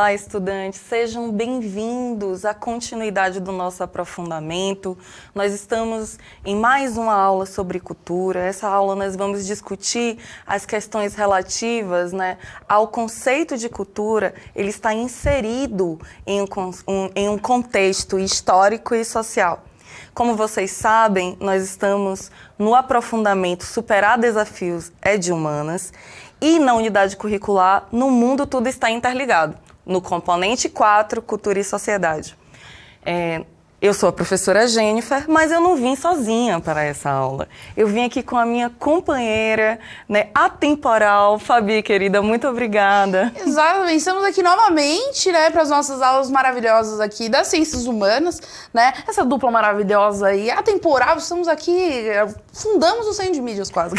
Olá, estudantes, sejam bem-vindos à continuidade do nosso aprofundamento. Nós estamos em mais uma aula sobre cultura. Essa aula nós vamos discutir as questões relativas, ao conceito de cultura. Ele está inserido em um contexto histórico e social. Como vocês sabem, nós estamos no aprofundamento Superar Desafios é de Humanas. E na unidade curricular, no mundo tudo está interligado, no componente 4, Cultura e Sociedade. Eu sou a professora Jennifer, mas eu não vim sozinha para essa aula. Eu vim aqui com a minha companheira, atemporal, Fabi, querida, muito obrigada. Exatamente, estamos aqui novamente, para as nossas aulas maravilhosas aqui das Ciências Humanas, essa dupla maravilhosa aí, atemporal, estamos aqui, fundamos o Centro de Mídias quase.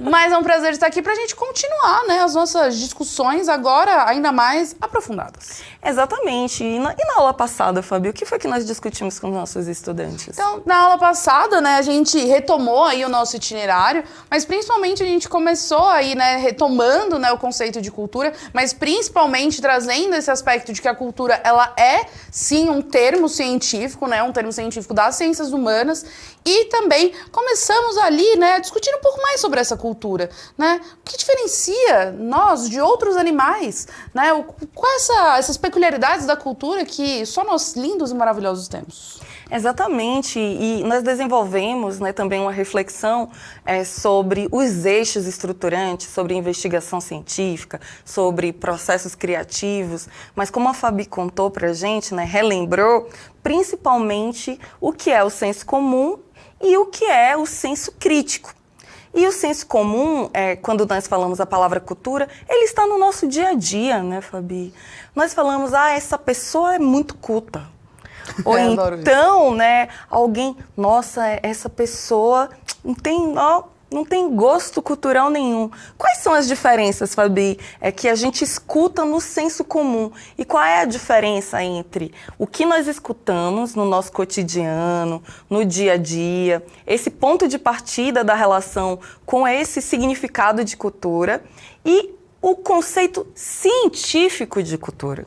Mas é um prazer estar aqui para a gente continuar, as nossas discussões agora ainda mais aprofundadas. Exatamente, e na aula passada, Fabi, o que foi que nós discutimos com os nossos estudantes? Então, na aula passada, a gente retomou aí o nosso itinerário, mas principalmente a gente começou aí, retomando, o conceito de cultura, mas principalmente trazendo esse aspecto de que a cultura, ela é, sim, um termo científico, um termo científico das ciências humanas, e também começamos ali, a discutir um pouco mais sobre essa cultura, O que diferencia nós de outros animais, Quais essas peculiaridades da cultura que só nós lindos e maravilhosos temos. Exatamente, e nós desenvolvemos também uma reflexão sobre os eixos estruturantes, sobre investigação científica, sobre processos criativos, mas como a Fabi contou pra gente, relembrou principalmente o que é o senso comum e o que é o senso crítico. E o senso comum, quando nós falamos a palavra cultura, ele está no nosso dia a dia, Fabi? Nós falamos, essa pessoa é muito culta. Ou então, alguém, nossa, essa pessoa não tem gosto cultural nenhum. Quais são as diferenças, Fabi, que a gente escuta no senso comum? E qual é a diferença entre o que nós escutamos no nosso cotidiano, no dia a dia, esse ponto de partida da relação com esse significado de cultura e o conceito científico de cultura?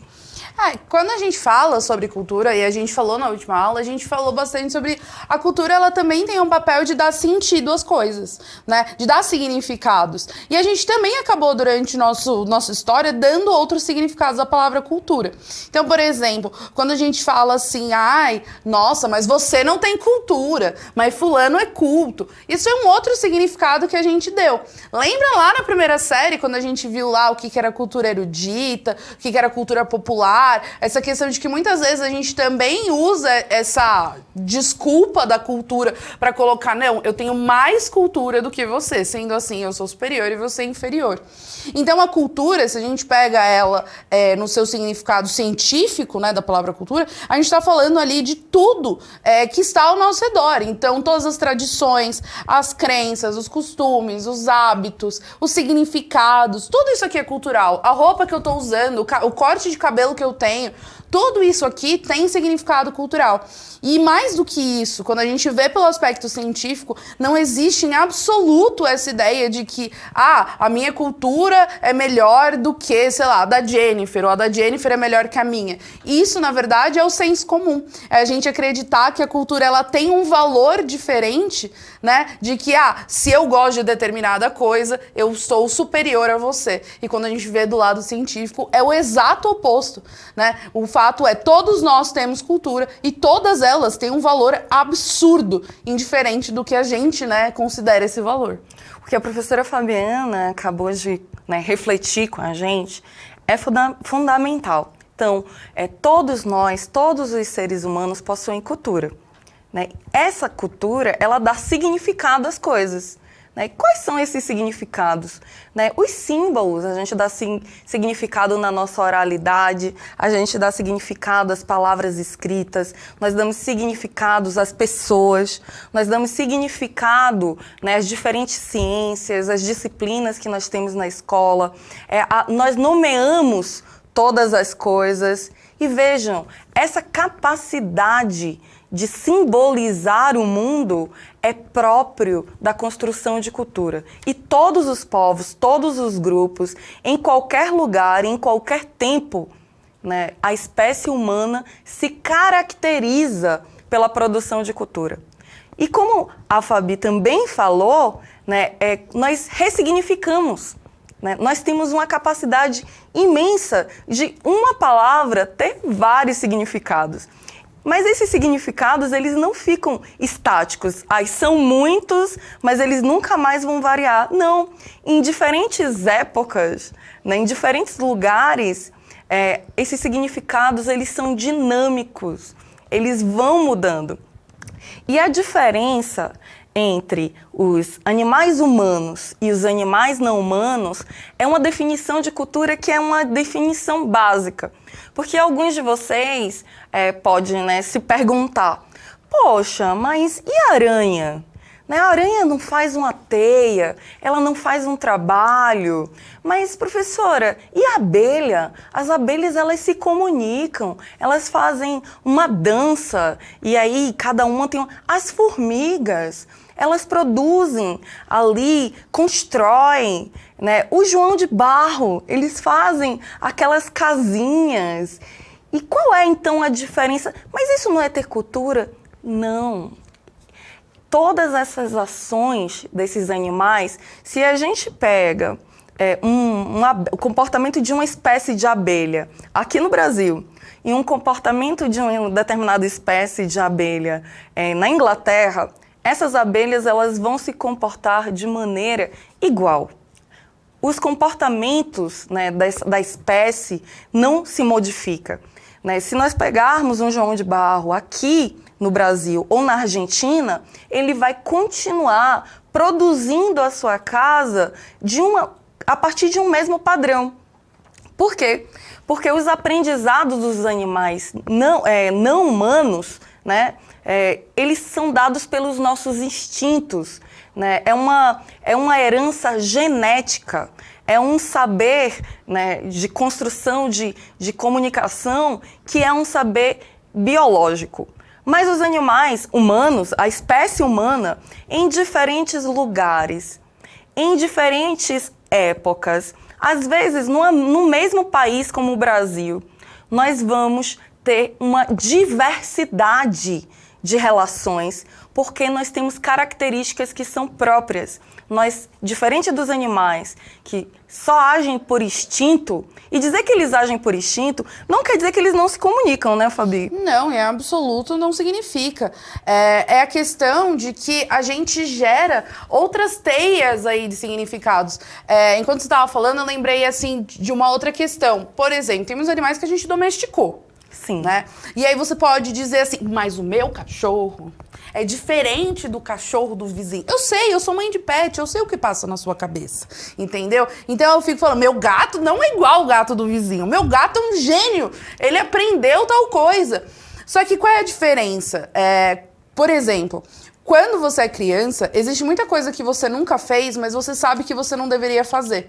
Quando a gente fala sobre cultura, e a gente falou na última aula, a gente falou bastante sobre a cultura, ela também tem um papel de dar sentido às coisas, de dar significados. E a gente também acabou, durante nossa história, dando outros significados à palavra cultura. Então, por exemplo, quando a gente fala assim, nossa, mas você não tem cultura, mas fulano é culto. Isso é um outro significado que a gente deu. Lembra lá na primeira série, quando a gente viu lá o que era cultura erudita, o que era cultura popular, essa questão de que muitas vezes a gente também usa essa desculpa da cultura para colocar, não, eu tenho mais cultura do que você, sendo assim, eu sou superior e você é inferior. Então a cultura, se a gente pega ela no seu significado científico, da palavra cultura, a gente está falando ali de tudo que está ao nosso redor. Então todas as tradições, as crenças, os costumes, os hábitos, os significados, tudo isso aqui é cultural. A roupa que eu estou usando, o corte de cabelo que eu tenho, tudo isso aqui tem significado cultural. E mais do que isso, quando a gente vê pelo aspecto científico, não existe em absoluto essa ideia de que a minha cultura é melhor do que, sei lá, a da Jennifer, ou a da Jennifer é melhor que a minha. Isso, na verdade, é o senso comum. É a gente acreditar que a cultura ela tem um valor diferente, de que, se eu gosto de determinada coisa, eu sou superior a você. E quando a gente vê do lado científico, é o exato oposto, O fato é, todos nós temos cultura e todas elas têm um valor absurdo, indiferente do que a gente, considera esse valor. O que a professora Fabiana acabou de refletir com a gente é fundamental. Então, todos nós, todos os seres humanos possuem cultura. Essa cultura, ela dá significado às coisas. Quais são esses significados? Os símbolos, a gente dá significado na nossa oralidade, a gente dá significado às palavras escritas, nós damos significados às pessoas, nós damos significado às diferentes ciências, às disciplinas que nós temos na escola, nós nomeamos todas as coisas. E vejam, essa capacidade de simbolizar o mundo é próprio da construção de cultura. E todos os povos, todos os grupos, em qualquer lugar, em qualquer tempo, né, a espécie humana se caracteriza pela produção de cultura. E como a Fabi também falou, né, nós ressignificamos. Né? Nós temos uma capacidade imensa de uma palavra ter vários significados. Mas esses significados, eles não ficam estáticos. São muitos, mas eles nunca mais vão variar. Não. Em diferentes épocas, né, em diferentes lugares, esses significados, eles são dinâmicos. Eles vão mudando. E a diferença entre os animais humanos e os animais não humanos é uma definição de cultura que é uma definição básica. Porque alguns de vocês podem, né, se perguntar, poxa, mas e a aranha? Né, a aranha não faz uma teia, ela não faz um trabalho. Mas, professora, e a abelha? As abelhas, elas se comunicam, elas fazem uma dança, e aí cada uma tem... As formigas, elas produzem ali, constroem, né? O João de Barro, eles fazem aquelas casinhas. E qual é, então, a diferença? Mas isso não é ter cultura? Não. Todas essas ações desses animais, se a gente pega o comportamento de uma espécie de abelha aqui no Brasil e um comportamento de uma determinada espécie de abelha na Inglaterra, essas abelhas, elas vão se comportar de maneira igual. Os comportamentos, né, da espécie não se modificam. Né? Se nós pegarmos um João de Barro aqui no Brasil ou na Argentina, ele vai continuar produzindo a sua casa a partir de um mesmo padrão. Por quê? Porque os aprendizados dos animais não humanos, né, eles são dados pelos nossos instintos. Né? É uma herança genética, é um saber, né, de construção, de comunicação, que é um saber biológico. Mas os animais humanos, a espécie humana, em diferentes lugares, em diferentes épocas, às vezes no mesmo país como o Brasil, nós vamos ter uma diversidade de relações, porque nós temos características que são próprias. Nós, diferente dos animais que só agem por instinto, e dizer que eles agem por instinto não quer dizer que eles não se comunicam, né, Fabi? Não, em absoluto não significa. É a questão de que a gente gera outras teias aí de significados. Enquanto você estava falando, eu lembrei assim de uma outra questão. Por exemplo, temos animais que a gente domesticou. Sim. Né? E aí você pode dizer assim, mas o meu cachorro é diferente do cachorro do vizinho. Eu sei, eu sou mãe de pet, eu sei o que passa na sua cabeça, entendeu? Então eu fico falando, meu gato não é igual ao gato do vizinho, meu gato é um gênio, ele aprendeu tal coisa. Só que qual é a diferença? Por exemplo, quando você é criança, existe muita coisa que você nunca fez, mas você sabe que você não deveria fazer.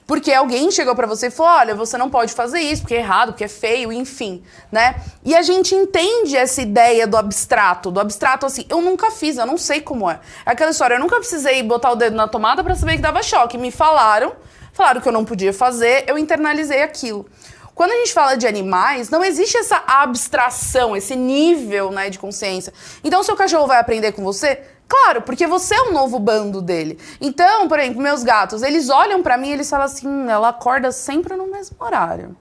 Porque alguém chegou pra você e falou, olha, você não pode fazer isso, porque é errado, porque é feio, enfim, né? E a gente entende essa ideia do abstrato assim, eu nunca fiz, eu não sei como é. É aquela história, eu nunca precisei botar o dedo na tomada pra saber que dava choque. Me falaram que eu não podia fazer, eu internalizei aquilo. Quando a gente fala de animais, não existe essa abstração, esse nível, né, de consciência. Então, seu cachorro vai aprender com você? Claro, porque você é um novo bando dele. Então, por exemplo, meus gatos, eles olham pra mim e eles falam assim, ela acorda sempre no mesmo horário.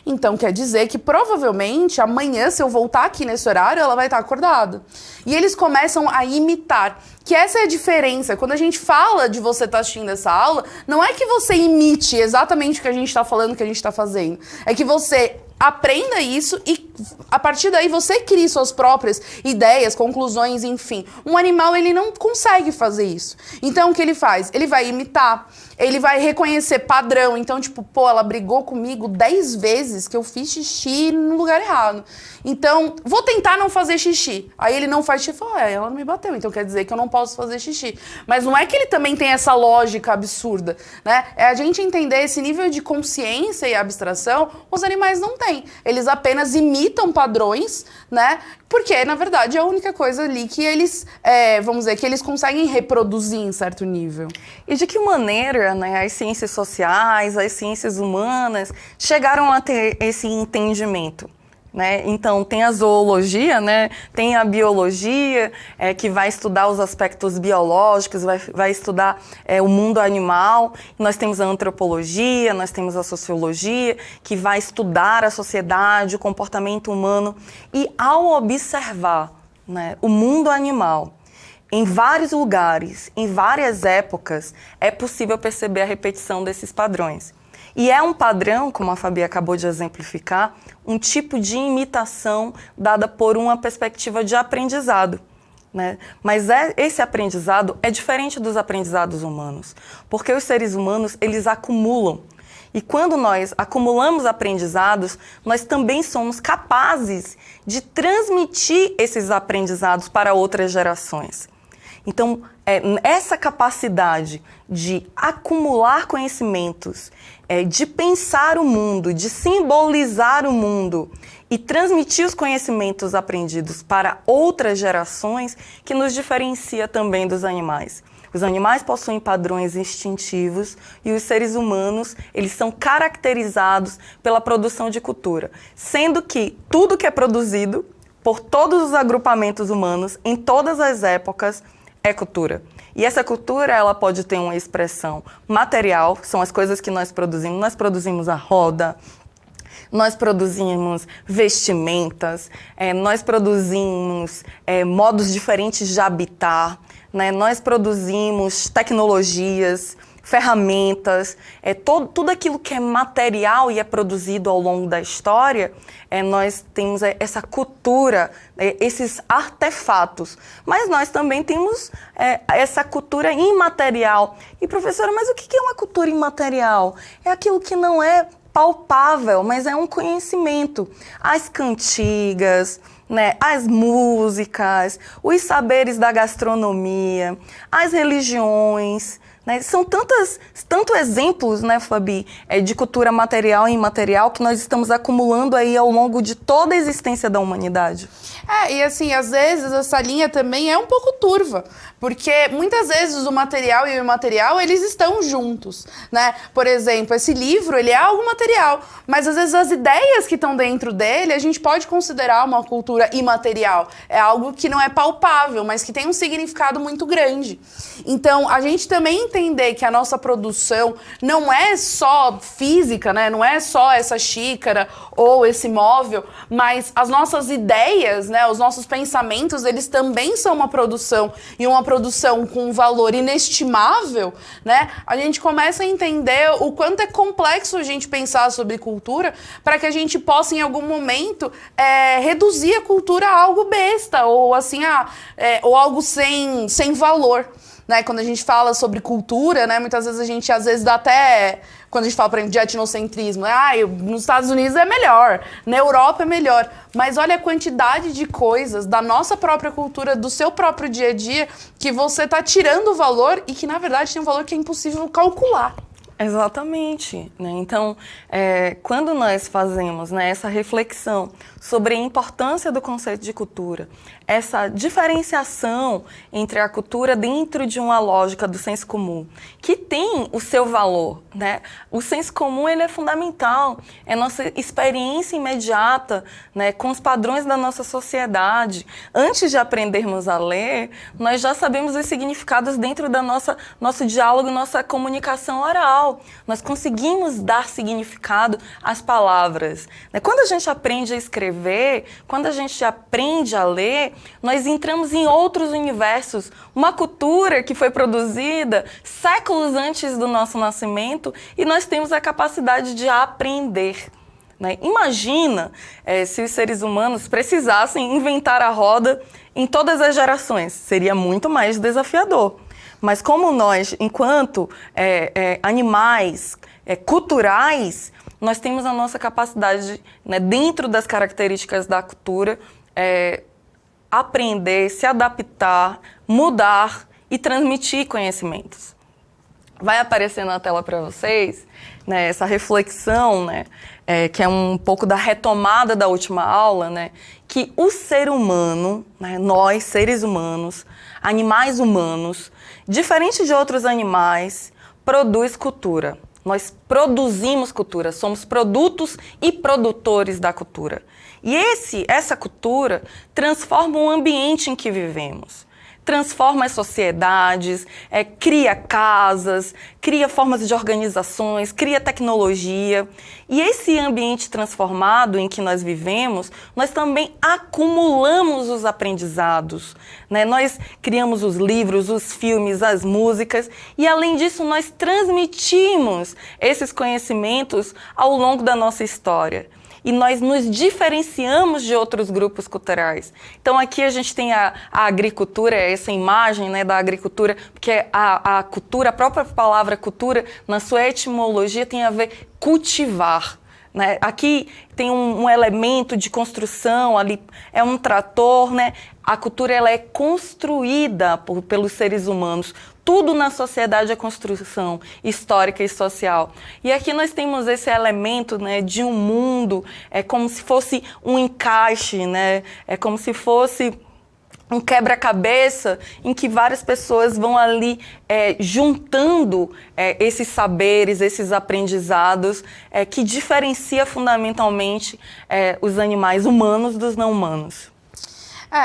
Então, quer dizer que provavelmente amanhã, se eu voltar aqui nesse horário, ela vai estar acordada. E eles começam a imitar. Que essa é a diferença. Quando a gente fala de você estar assistindo essa aula, não é que você imite exatamente o que a gente está falando, o que a gente está fazendo. É que você aprenda isso e, a partir daí, você crie suas próprias ideias, conclusões, enfim. Um animal, ele não consegue fazer isso. Então, o que ele faz? Ele vai imitar, ele vai reconhecer padrão. Então, tipo, pô, ela brigou comigo 10 vezes que eu fiz xixi no lugar errado. Então, vou tentar não fazer xixi. Aí ele não faz xixi e fala, ela não me bateu, então quer dizer que eu não posso fazer xixi. Mas não é que ele também tem essa lógica absurda, né? É a gente entender esse nível de consciência e abstração, os animais não têm. Eles apenas imitam imitam padrões, né? Porque, na verdade, é a única coisa ali que eles, vamos dizer, que eles conseguem reproduzir em certo nível. E de que maneira, né, as ciências sociais, as ciências humanas chegaram a ter esse entendimento? Né? Então, tem a zoologia, né? Tem a biologia, que vai estudar os aspectos biológicos, vai estudar o mundo animal. Nós temos a antropologia, nós temos a sociologia, que vai estudar a sociedade, o comportamento humano. E ao observar, né, o mundo animal, em vários lugares, em várias épocas, é possível perceber a repetição desses padrões. E é um padrão, como a Fabi acabou de exemplificar, um tipo de imitação dada por uma perspectiva de aprendizado, né? Mas esse aprendizado é diferente dos aprendizados humanos, porque os seres humanos, eles acumulam. E quando nós acumulamos aprendizados, nós também somos capazes de transmitir esses aprendizados para outras gerações. Então, essa capacidade de acumular conhecimentos, de pensar o mundo, de simbolizar o mundo e transmitir os conhecimentos aprendidos para outras gerações que nos diferencia também dos animais. Os animais possuem padrões instintivos e os seres humanos, eles são caracterizados pela produção de cultura, sendo que tudo que é produzido por todos os agrupamentos humanos, em todas as épocas, é cultura. E essa cultura, ela pode ter uma expressão material, são as coisas que nós produzimos. Nós produzimos a roda, nós produzimos vestimentas, nós produzimos modos diferentes de habitar, né? Nós produzimos tecnologias, ferramentas, tudo aquilo que é material e é produzido ao longo da história, nós temos essa cultura, esses artefatos. Mas nós também temos essa cultura imaterial. E, professora, mas o que é uma cultura imaterial? É aquilo que não é palpável, mas é um conhecimento. As cantigas, né, as músicas, os saberes da gastronomia, as religiões, né? São tantos exemplos, né, Fabi, de cultura material e imaterial que nós estamos acumulando aí ao longo de toda a existência da humanidade. E assim, às vezes essa linha também é um pouco turva, porque muitas vezes o material e o imaterial, eles estão juntos, né? Por exemplo, esse livro, ele é algo material, mas às vezes as ideias que estão dentro dele, a gente pode considerar uma cultura imaterial. É algo que não é palpável, mas que tem um significado muito grande. Então, a gente também entender que a nossa produção não é só física, né? Não é só essa xícara ou esse móvel, mas as nossas ideias, né? Os nossos pensamentos, eles também são uma produção, e uma produção com um valor inestimável, né? A gente começa a entender o quanto é complexo a gente pensar sobre cultura para que a gente possa, em algum momento, reduzir a cultura a algo besta, ou assim, ou algo sem valor. Né, quando a gente fala sobre cultura, né, muitas vezes a gente dá até, quando a gente fala, por exemplo, de etnocentrismo, nos Estados Unidos é melhor, na Europa é melhor, mas olha a quantidade de coisas da nossa própria cultura, do seu próprio dia a dia, que você está tirando o valor e que, na verdade, tem um valor que é impossível calcular. Exatamente, né? Então, quando nós fazemos, né, essa reflexão sobre a importância do conceito de cultura, essa diferenciação entre a cultura dentro de uma lógica do senso comum, que tem o seu valor, né? O senso comum, ele é fundamental, é nossa experiência imediata, né, com os padrões da nossa sociedade. Antes de aprendermos a ler, nós já sabemos os significados dentro da nosso diálogo, nossa comunicação oral. Nós conseguimos dar significado às palavras, né? Quando a gente aprende a escrever, quando a gente aprende a ler, nós entramos em outros universos. Uma cultura que foi produzida séculos antes do nosso nascimento e nós temos a capacidade de aprender. Né? Imagina se os seres humanos precisassem inventar a roda em todas as gerações. Seria muito mais desafiador. Mas como nós, enquanto animais culturais, nós temos a nossa capacidade, né, dentro das características da cultura, aprender, se adaptar, mudar e transmitir conhecimentos. vai aparecer na tela para vocês, né, essa reflexão, né, que é um pouco da retomada da última aula, né, que o ser humano, né, nós, seres humanos, animais humanos, diferente de outros animais, produz cultura. Nós produzimos cultura, somos produtos e produtores da cultura. E essa cultura transforma o ambiente em que vivemos. Transforma as sociedades, cria casas, cria formas de organizações, cria tecnologia. E esse ambiente transformado em que nós vivemos, nós também acumulamos os aprendizados, né? Nós criamos os livros, os filmes, as músicas e, além disso, nós transmitimos esses conhecimentos ao longo da nossa história. E nós nos diferenciamos de outros grupos culturais. Então aqui a gente tem a agricultura, essa imagem, né, da agricultura, porque a cultura, a própria palavra cultura, na sua etimologia tem a ver cultivar. Né? Aqui tem um elemento de construção, ali é um trator, né? A cultura ela é construída pelos seres humanos. Tudo na sociedade é construção histórica e social. E aqui nós temos esse elemento, né, de um mundo, é como se fosse um encaixe, né? É como se fosse um quebra-cabeça em que várias pessoas vão ali juntando esses saberes, esses aprendizados que diferencia fundamentalmente os animais humanos dos não humanos.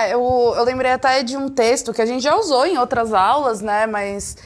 Eu lembrei até de um texto que a gente já usou em outras aulas, né, mas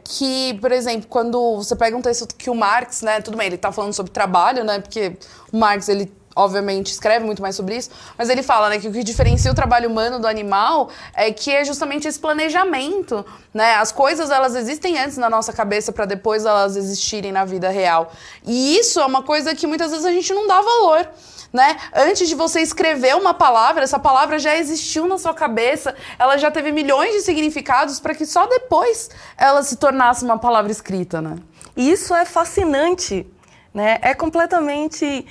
que, por exemplo, quando você pega um texto que o Marx, né, tudo bem, ele tá falando sobre trabalho, né, porque o Marx, ele obviamente escreve muito mais sobre isso, mas ele fala, né, que o que diferencia o trabalho humano do animal é que é justamente esse planejamento, né, as coisas elas existem antes na nossa cabeça para depois elas existirem na vida real, e isso é uma coisa que muitas vezes a gente não dá valor. Né? Antes de você escrever uma palavra, essa palavra já existiu na sua cabeça, ela já teve milhões de significados para que só depois ela se tornasse uma palavra escrita, né? E isso é fascinante, né? É completamente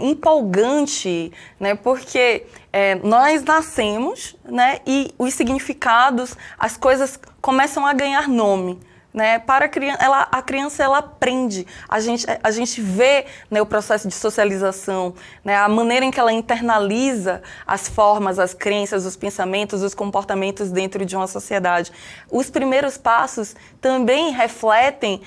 empolgante, né? Porque nós nascemos, né? E os significados, as coisas começam a ganhar nome. Né? Para a criança ela aprende, a gente vê, né, o processo de socialização, né, a maneira em que ela internaliza as formas, as crenças, os pensamentos, os comportamentos dentro de uma sociedade. Os primeiros passos também refletem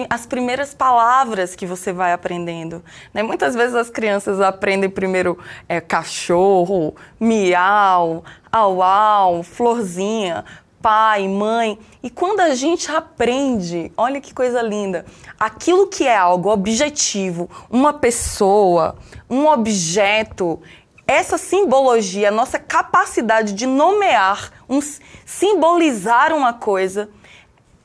as primeiras palavras que você vai aprendendo. Né? Muitas vezes as crianças aprendem primeiro cachorro, miau, au-au, florzinha, pai, mãe, e quando a gente aprende, olha que coisa linda, aquilo que é algo objetivo, uma pessoa, um objeto, essa simbologia, a nossa capacidade de nomear, simbolizar uma coisa,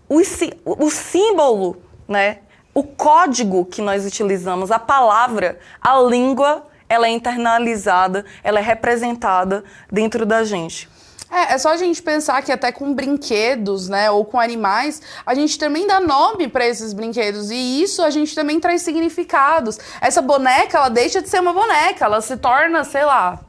o símbolo, né, o código que nós utilizamos, a palavra, a língua, ela é internalizada, ela é representada dentro da gente. É só a gente pensar que até com brinquedos, né, ou com animais, a gente também dá nome para esses brinquedos e isso a gente também traz significados. Essa boneca, ela deixa de ser uma boneca, ela se torna, sei lá,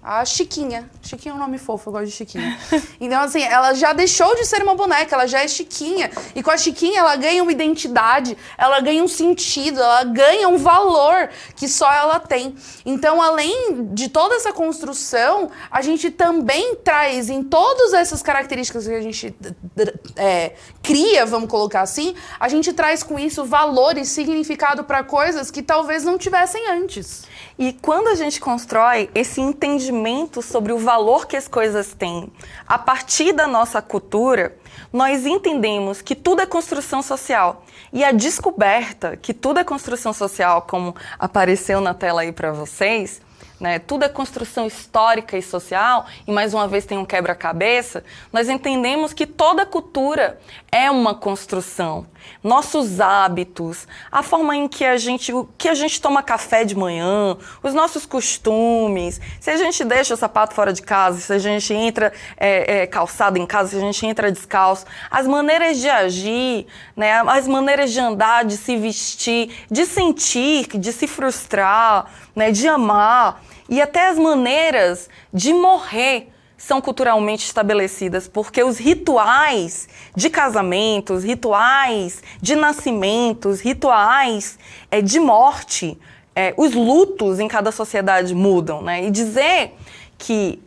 a Chiquinha. Chiquinha é um nome fofo, eu gosto de Chiquinha. Então, assim, ela já deixou de ser uma boneca, ela já é Chiquinha. E com a Chiquinha, ela ganha uma identidade, ela ganha um sentido, ela ganha um valor que só ela tem. Então, além de toda essa construção, a gente também traz em todas essas características que a gente cria, vamos colocar assim, a gente traz com isso valor e significado para coisas que talvez não tivessem antes. E quando a gente constrói esse entendimento sobre o valor que as coisas têm, a partir da nossa cultura, nós entendemos que tudo é construção social. E a descoberta que tudo é construção social, como apareceu na tela aí para vocês, né, tudo é construção histórica e social, e mais uma vez tem um quebra-cabeça, nós entendemos que toda cultura é uma construção. Nossos hábitos, a forma em que a gente toma café de manhã, os nossos costumes, se a gente deixa o sapato fora de casa, se a gente entra calçado em casa, se a gente entra descalço, as maneiras de agir, né, as maneiras de andar, de se vestir, de sentir, de se frustrar, né, de amar, e até as maneiras de morrer, são culturalmente estabelecidas, porque os rituais de casamentos, rituais de nascimentos, rituais de morte, os lutos em cada sociedade mudam, né? E dizer que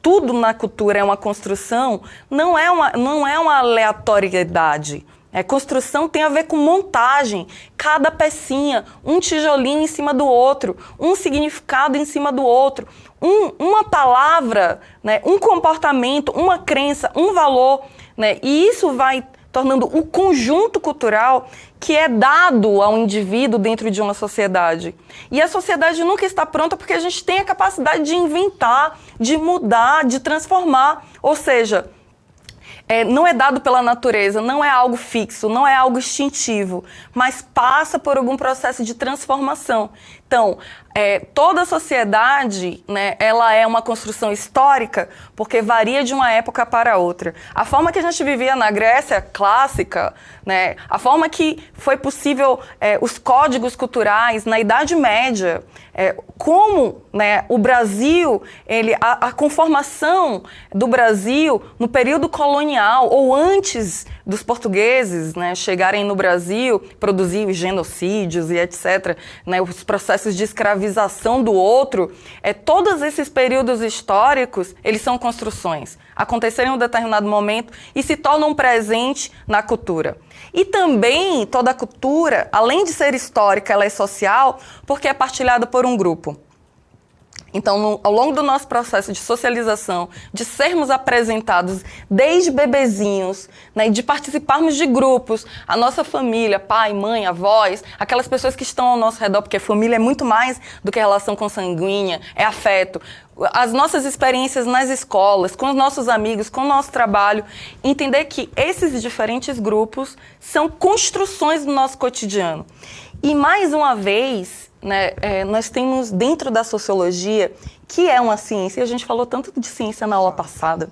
tudo na cultura é uma construção não é uma aleatoriedade. Construção tem a ver com montagem, cada pecinha, um tijolinho em cima do outro, um significado em cima do outro, uma palavra, né, um comportamento, uma crença, um valor, né, e isso vai tornando o conjunto cultural que é dado ao indivíduo dentro de uma sociedade. E a sociedade nunca está pronta porque a gente tem a capacidade de inventar, de mudar, de transformar, ou seja, não é dado pela natureza, não é algo fixo, não é algo instintivo, mas passa por algum processo de transformação. Então, toda a sociedade, né, ela é uma construção histórica porque varia de uma época para outra. A forma que a gente vivia na Grécia clássica, né, a forma que foi possível os códigos culturais na Idade Média, como, né, o Brasil, a conformação do Brasil no período colonial ou antes dos portugueses, né, chegarem no Brasil, produzir os genocídios e etc., né, os processos de escravização do outro, todos esses períodos históricos, eles são construções. Aconteceram em um determinado momento e se tornam presente na cultura. E também toda a cultura, além de ser histórica, ela é social porque é partilhada por um grupo. Então, ao longo do nosso processo de socialização, de sermos apresentados desde bebezinhos, né, de participarmos de grupos, a nossa família, pai, mãe, avós, aquelas pessoas que estão ao nosso redor, porque a família é muito mais do que a relação consanguínea, é afeto. As nossas experiências nas escolas, com os nossos amigos, com o nosso trabalho, entender que esses diferentes grupos são construções do nosso cotidiano. E, mais uma vez, né, nós temos dentro da sociologia, que é uma ciência, e a gente falou tanto de ciência na aula passada,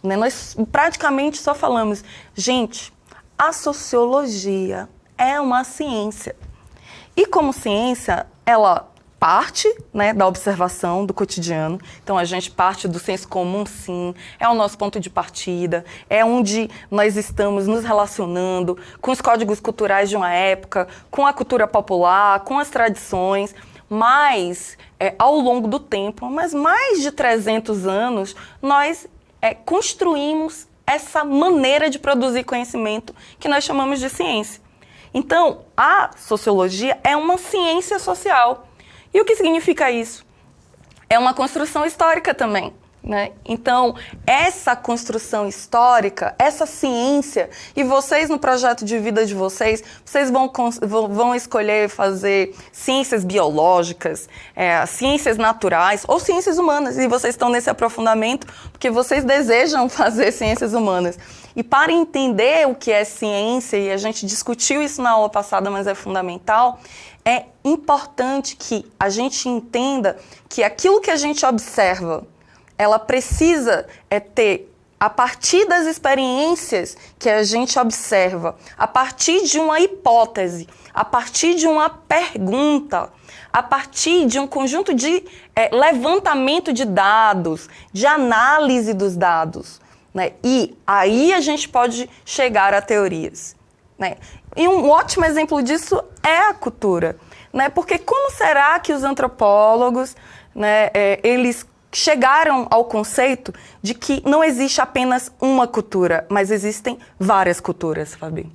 né, nós praticamente só falamos, gente, a sociologia é uma ciência. E como ciência, ela parte, né, da observação do cotidiano, então a gente parte do senso comum, sim, é o nosso ponto de partida, é onde nós estamos nos relacionando com os códigos culturais de uma época, com a cultura popular, com as tradições, mas ao longo do tempo, mas mais de 300 anos, nós construímos essa maneira de produzir conhecimento que nós chamamos de ciência. Então, a sociologia é uma ciência social. E o que significa isso? É uma construção histórica também, né? Então, essa construção histórica, essa ciência, e vocês no projeto de vida de vocês vão escolher fazer ciências biológicas, ciências naturais ou ciências humanas, e vocês estão nesse aprofundamento porque vocês desejam fazer ciências humanas. E para entender o que é ciência, e a gente discutiu isso na aula passada, mas é fundamental, é importante que a gente entenda que aquilo que a gente observa, ela precisa ter, a partir das experiências que a gente observa, a partir de uma hipótese, a partir de uma pergunta, a partir de um conjunto de levantamento de dados, de análise dos dados, né? E aí a gente pode chegar a teorias, né? E um ótimo exemplo disso é a cultura, né? Porque como será que os antropólogos, né, eles chegaram ao conceito de que não existe apenas uma cultura, mas existem várias culturas, Fabi?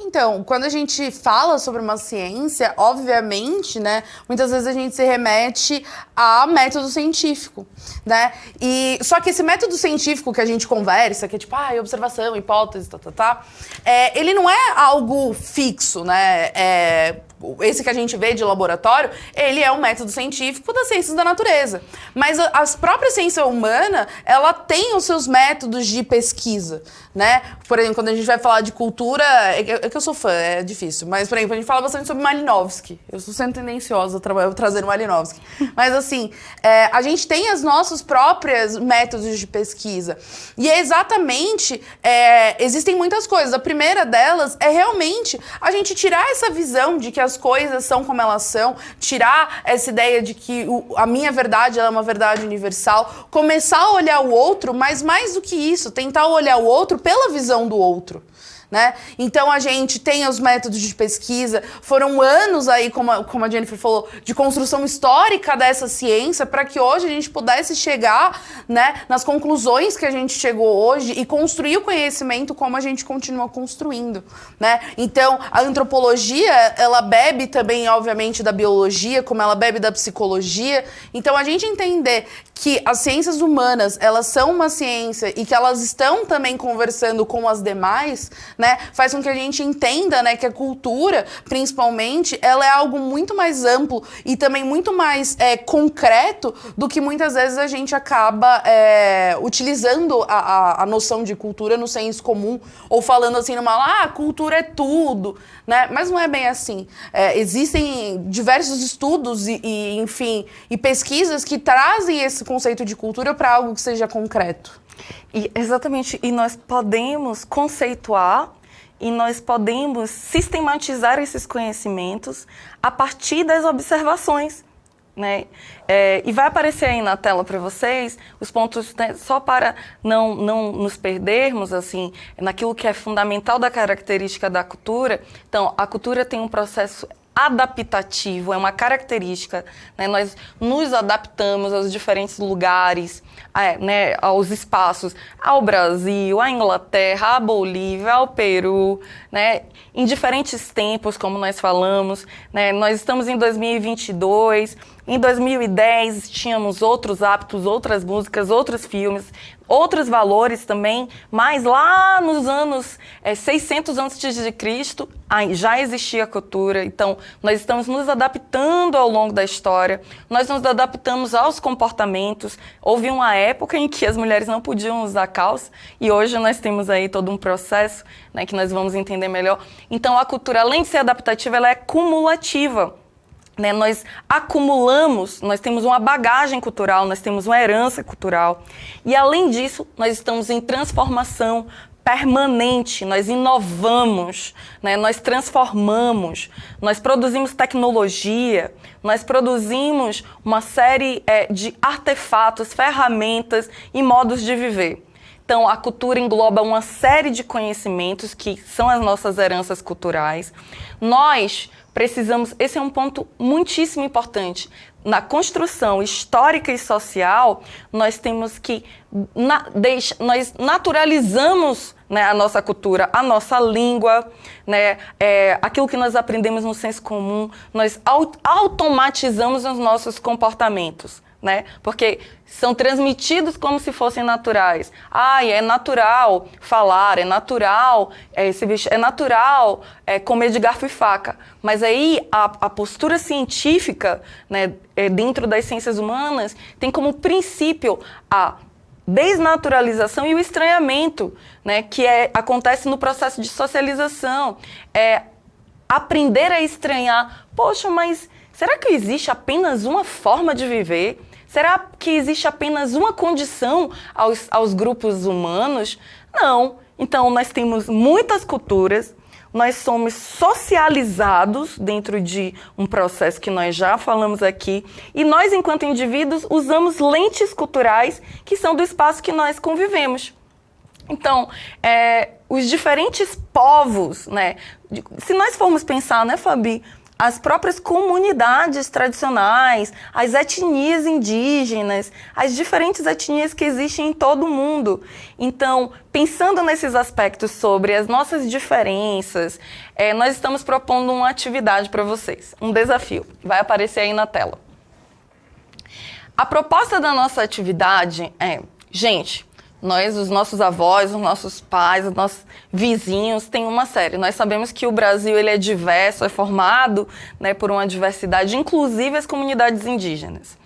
Então, quando a gente fala sobre uma ciência, obviamente, né, muitas vezes a gente se remete a método científico, né? E só que esse método científico que a gente conversa, que é tipo, observação, hipótese, ele não é algo fixo, né? Esse que a gente vê de laboratório, ele é um método científico das ciências da natureza. Mas a própria ciência humana, ela tem os seus métodos de pesquisa, né? Por exemplo, quando a gente vai falar de cultura, é que eu sou fã, é difícil. Mas, por exemplo, a gente fala bastante sobre Malinowski. Eu sou sempre tendenciosa a trazer Malinowski. Mas, assim, a gente tem os nossos próprios métodos de pesquisa. E é exatamente, existem muitas coisas. A primeira delas é realmente a gente tirar essa visão de que as coisas são como elas são, tirar essa ideia de que a minha verdade ela é uma verdade universal, começar a olhar o outro, mas mais do que isso, tentar olhar o outro pela visão do outro. Né? Então a gente tem os métodos de pesquisa, foram anos aí, como a Jennifer falou, de construção histórica dessa ciência para que hoje a gente pudesse chegar, né, nas conclusões que a gente chegou hoje e construir o conhecimento como a gente continua construindo. Né? Então a antropologia, ela bebe também, obviamente, da biologia, como ela bebe da psicologia. Então a gente entender que as ciências humanas, elas são uma ciência e que elas estão também conversando com as demais, né, faz com que a gente entenda, né, que a cultura, principalmente, ela é algo muito mais amplo e também muito mais concreto do que muitas vezes a gente acaba utilizando a noção de cultura no senso comum ou falando assim numa cultura é tudo, né? Mas não é bem assim. Existem diversos estudos enfim, e pesquisas que trazem esse conceito de cultura para algo que seja concreto. Exatamente, e nós podemos conceituar e nós podemos sistematizar esses conhecimentos a partir das observações, né? E vai aparecer aí na tela para vocês os pontos, né, só para não nos perdermos assim, naquilo que é fundamental da característica da cultura. Então, a cultura tem um processo adaptativo, é uma característica, né? Nós nos adaptamos aos diferentes lugares, né, aos espaços, ao Brasil, à Inglaterra, à Bolívia, ao Peru, né, em diferentes tempos, como nós falamos, né? Nós estamos em 2022, em 2010 tínhamos outros hábitos, outras músicas, outros filmes, outros valores também, mas lá nos anos 600 antes de Cristo já existia a cultura. Então nós estamos nos adaptando ao longo da história, nós nos adaptamos aos comportamentos. Houve uma época em que as mulheres não podiam usar calça e hoje nós temos aí todo um processo, né, que nós vamos entender melhor. Então a cultura, além de ser adaptativa, ela é cumulativa. Né, nós acumulamos, nós temos uma bagagem cultural, nós temos uma herança cultural. E, além disso, nós estamos em transformação permanente, nós inovamos, né, nós transformamos, nós produzimos tecnologia, nós produzimos uma série de artefatos, ferramentas e modos de viver. Então, a cultura engloba uma série de conhecimentos que são as nossas heranças culturais. Nós precisamos, esse é um ponto muitíssimo importante, na construção histórica e social, nós temos que, nós naturalizamos, né, a nossa cultura, a nossa língua, né, aquilo que nós aprendemos no senso comum, nós automatizamos os nossos comportamentos. Né? Porque são transmitidos como se fossem naturais. É natural falar, é natural se vestir, é natural comer de garfo e faca. Mas aí a postura científica, né, dentro das ciências humanas tem como princípio a desnaturalização e o estranhamento, né, que acontece no processo de socialização. Aprender a estranhar. Poxa, mas será que existe apenas uma forma de viver? Será que existe apenas uma condição aos grupos humanos? Não. Então, nós temos muitas culturas, nós somos socializados dentro de um processo que nós já falamos aqui, e nós, enquanto indivíduos, usamos lentes culturais que são do espaço que nós convivemos. Então, os diferentes povos, né? Se nós formos pensar, né, Fabi? As próprias comunidades tradicionais, as etnias indígenas, as diferentes etnias que existem em todo o mundo. Então, pensando nesses aspectos sobre as nossas diferenças, nós estamos propondo uma atividade para vocês, um desafio, vai aparecer aí na tela. A proposta da nossa atividade gente, os nossos avós, os nossos pais, os nossos vizinhos têm uma série. Nós sabemos que o Brasil ele é diverso, é formado, né, por uma diversidade, inclusive as comunidades indígenas.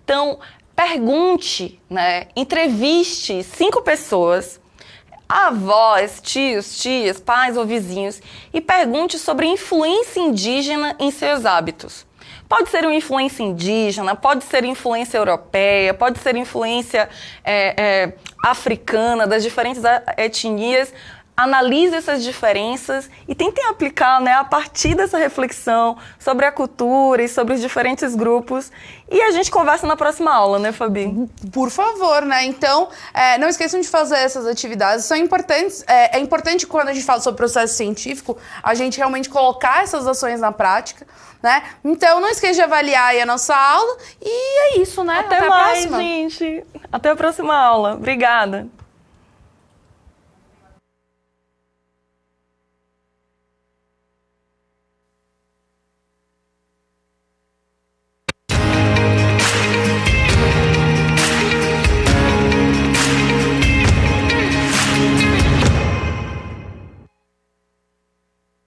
Então, pergunte, né, entreviste 5 pessoas avós, tios, tias, pais ou vizinhos e pergunte sobre influência indígena em seus hábitos. Pode ser uma influência indígena, pode ser influência europeia, pode ser influência africana, das diferentes etnias. Analise essas diferenças e tentem aplicar, né, a partir dessa reflexão sobre a cultura e sobre os diferentes grupos. E a gente conversa na próxima aula, né, Fabi? Por favor, né? Então, não esqueçam de fazer essas atividades, são importantes. É importante quando a gente fala sobre processo científico, a gente realmente colocar essas ações na prática, né? Então, não esqueça de avaliar aí a nossa aula e é isso, né? Até a mais, próxima. gente. Até a próxima aula. Obrigada.